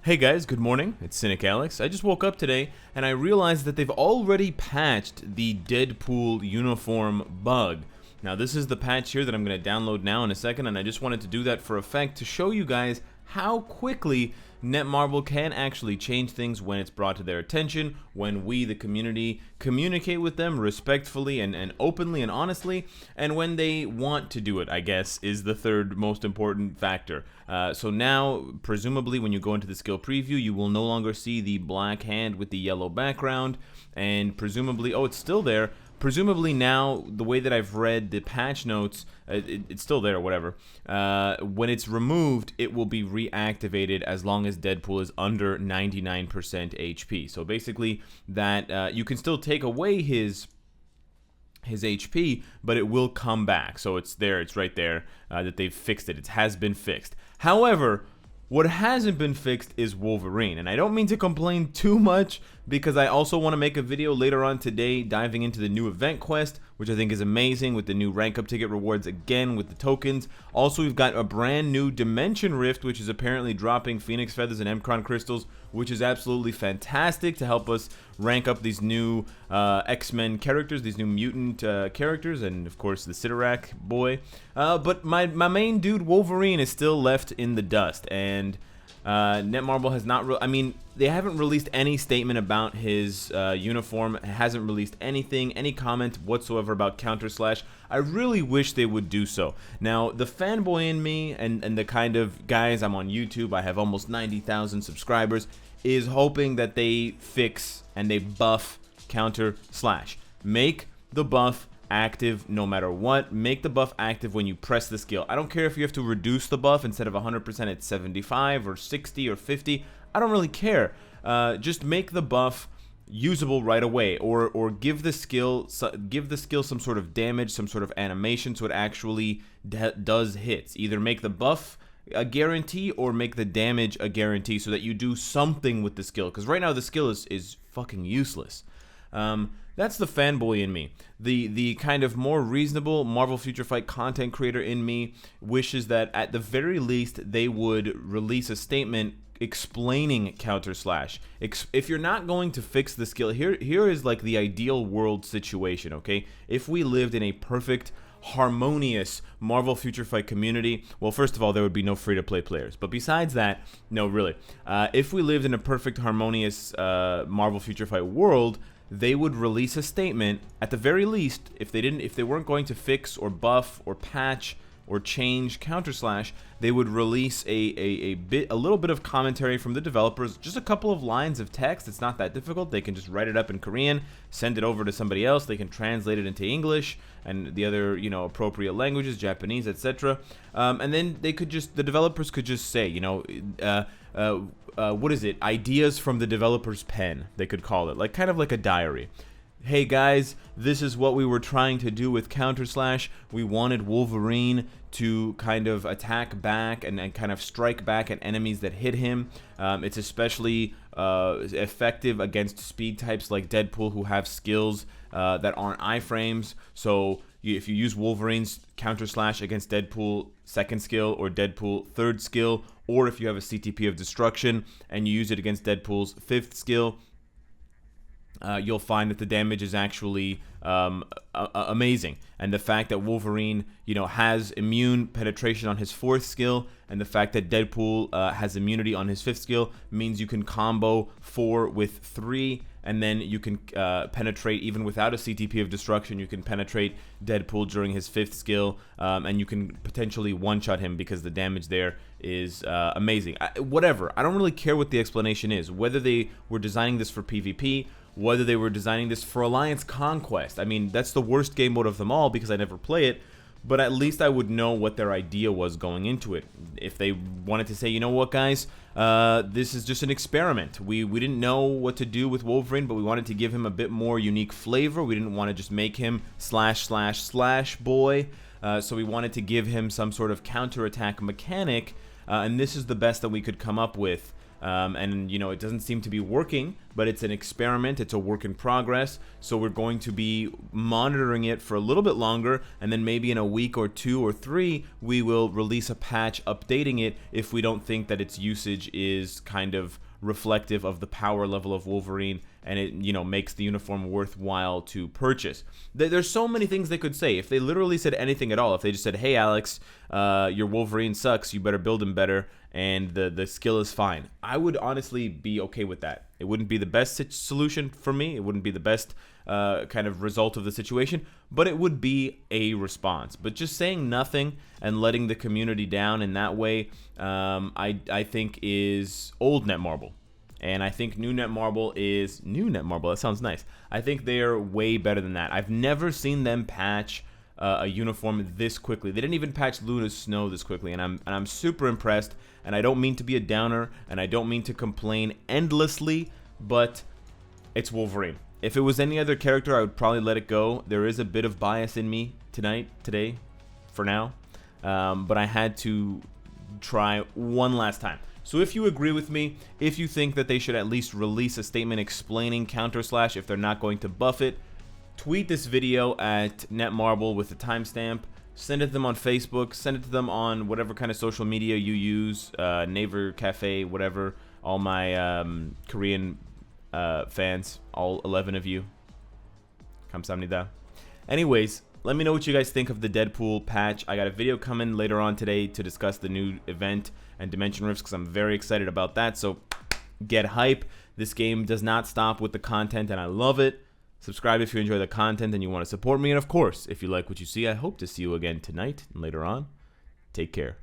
Hey guys, good morning. It's Cynicalex. I just woke up today and I realized that they've already patched the Deadpool uniform bug. Now this is the patch here that I'm going to download now in a second, and I just wanted to do that for effect to show you guys how quickly Netmarble can actually change things when it's brought to their attention, when we, the community, communicate with them respectfully and openly and honestly, and when they want to do it, I guess, is the third most important factor. So now, presumably, when you go into the skill preview, you will no longer see the black hand with the yellow background, and presumably, oh, it's still there. Presumably now, the way that I've read the patch notes, it's still there, whatever. When it's removed, it will be reactivated as long as Deadpool is under 99% HP. So basically, that you can still take away his HP, but it will come back. So it's there, it's right there, that they've fixed it. It has been fixed. However, what hasn't been fixed is Wolverine, and I don't mean to complain too much because I also want to make a video later on today diving into the new event quest, which I think is amazing with the new rank up ticket rewards again with the tokens. Also, we've got a brand new Dimension Rift, which is apparently dropping Phoenix Feathers and Emcron Crystals, which is absolutely fantastic to help us rank up these new X-Men characters, these new mutant characters, and of course the Cynicalex boy. But my main dude, Wolverine, is still left in the dust, and Netmarble has not, I mean, they haven't released any statement about his uniform. It hasn't released anything, any comment whatsoever about Counter Slash. I really wish they would do so. Now, the fanboy in me and the kind of guys, I'm on YouTube, I have almost 90,000 subscribers, is hoping that they fix and they buff Counter Slash. Make the buff active no matter what. Make the buff active when you press the skill. I don't care if you have to reduce the buff instead of 100% at 75 or 60 or 50. I don't really care. Just make the buff usable right away, or give the skill some sort of damage, some sort of animation, so it actually does hits. Either make the buff a guarantee or make the damage a guarantee, so that you do something with the skill, because right now the skill is fucking useless. That's the fanboy in me. The kind of more reasonable Marvel Future Fight content creator in me wishes that at the very least they would release a statement explaining Counter Slash. If you're not going to fix the skill, here is like the ideal world situation, okay? If we lived in a perfect, harmonious Marvel Future Fight community, well, first of all, there would be no free-to-play players. But besides that, no, really. If we lived in a perfect, harmonious Marvel Future Fight world, they would release a statement at the very least. If they weren't going to fix or buff or patch or change Counter Slash, they would release a little bit of commentary from the developers, just a couple of lines of text. It's not that difficult. They can just write it up in Korean, send it over to somebody else. They can translate it into English and the other, appropriate languages, Japanese, etc. And then the developers could just say, what is it? Ideas from the developer's pen, they could call it, kind of like a diary. Hey guys, this is what we were trying to do with Counter Slash. We wanted Wolverine to kind of attack back and kind of strike back at enemies that hit him. It's especially effective against speed types like Deadpool, who have skills that aren't iframes. So if you use Wolverine's Counter Slash against Deadpool second skill or Deadpool third skill, or if you have a CTP of Destruction and you use it against Deadpool's fifth skill, you'll find that the damage is actually amazing. And the fact that Wolverine, has immune penetration on his fourth skill, and the fact that Deadpool has immunity on his fifth skill, means you can combo 4 with 3, and then you can penetrate even without a CTP of Destruction. You can penetrate Deadpool during his fifth skill, and you can potentially one-shot him because the damage there is amazing. Whatever, I don't really care what the explanation is, whether they were designing this for PvP, whether they were designing this for Alliance Conquest. I mean, that's the worst game mode of them all because I never play it, but at least I would know what their idea was going into it. If they wanted to say, you know what, guys, this is just an experiment. We didn't know what to do with Wolverine, but we wanted to give him a bit more unique flavor. We didn't want to just make him /// boy, so we wanted to give him some sort of counterattack mechanic, and this is the best that we could come up with. and it doesn't seem to be working, but it's an experiment, it's a work in progress, so we're going to be monitoring it for a little bit longer, and then maybe in a week or 2 or 3 we will release a patch updating it if we don't think that its usage is kind of reflective of the power level of Wolverine, and it makes the uniform worthwhile to purchase. There's so many things they could say. If they literally said anything at all, if they just said, hey Alex, your Wolverine sucks, you better build him better, and the skill is fine, I would honestly be okay with that. It wouldn't be the best solution for me, it wouldn't be the best kind of result of the situation, but it would be a response. But just saying nothing and letting the community down in that way, I think is old Netmarble. And I think new Netmarble is new Netmarble. That sounds nice. I think they are way better than that. I've never seen them patch a uniform this quickly. They didn't even patch Luna's Snow this quickly, and I'm super impressed. And I don't mean to be a downer, and I don't mean to complain endlessly, but it's Wolverine. If it was any other character, I would probably let it go. There is a bit of bias in me today, for now, but I had to try one last time. So if you agree with me, if you think that they should at least release a statement explaining Counterslash if they're not going to buff it, tweet this video at Netmarble with the timestamp, send it to them on Facebook, send it to them on whatever kind of social media you use, Naver Cafe, whatever, all my Korean fans, all 11 of you. 감사합니다. Anyways, let me know what you guys think of the Deadpool patch. I got a video coming later on today to discuss the new event and Dimension Rifts because I'm very excited about that, so get hype. This game does not stop with the content, and I love it. Subscribe if you enjoy the content and you want to support me, and of course, if you like what you see, I hope to see you again tonight and later on. Take care.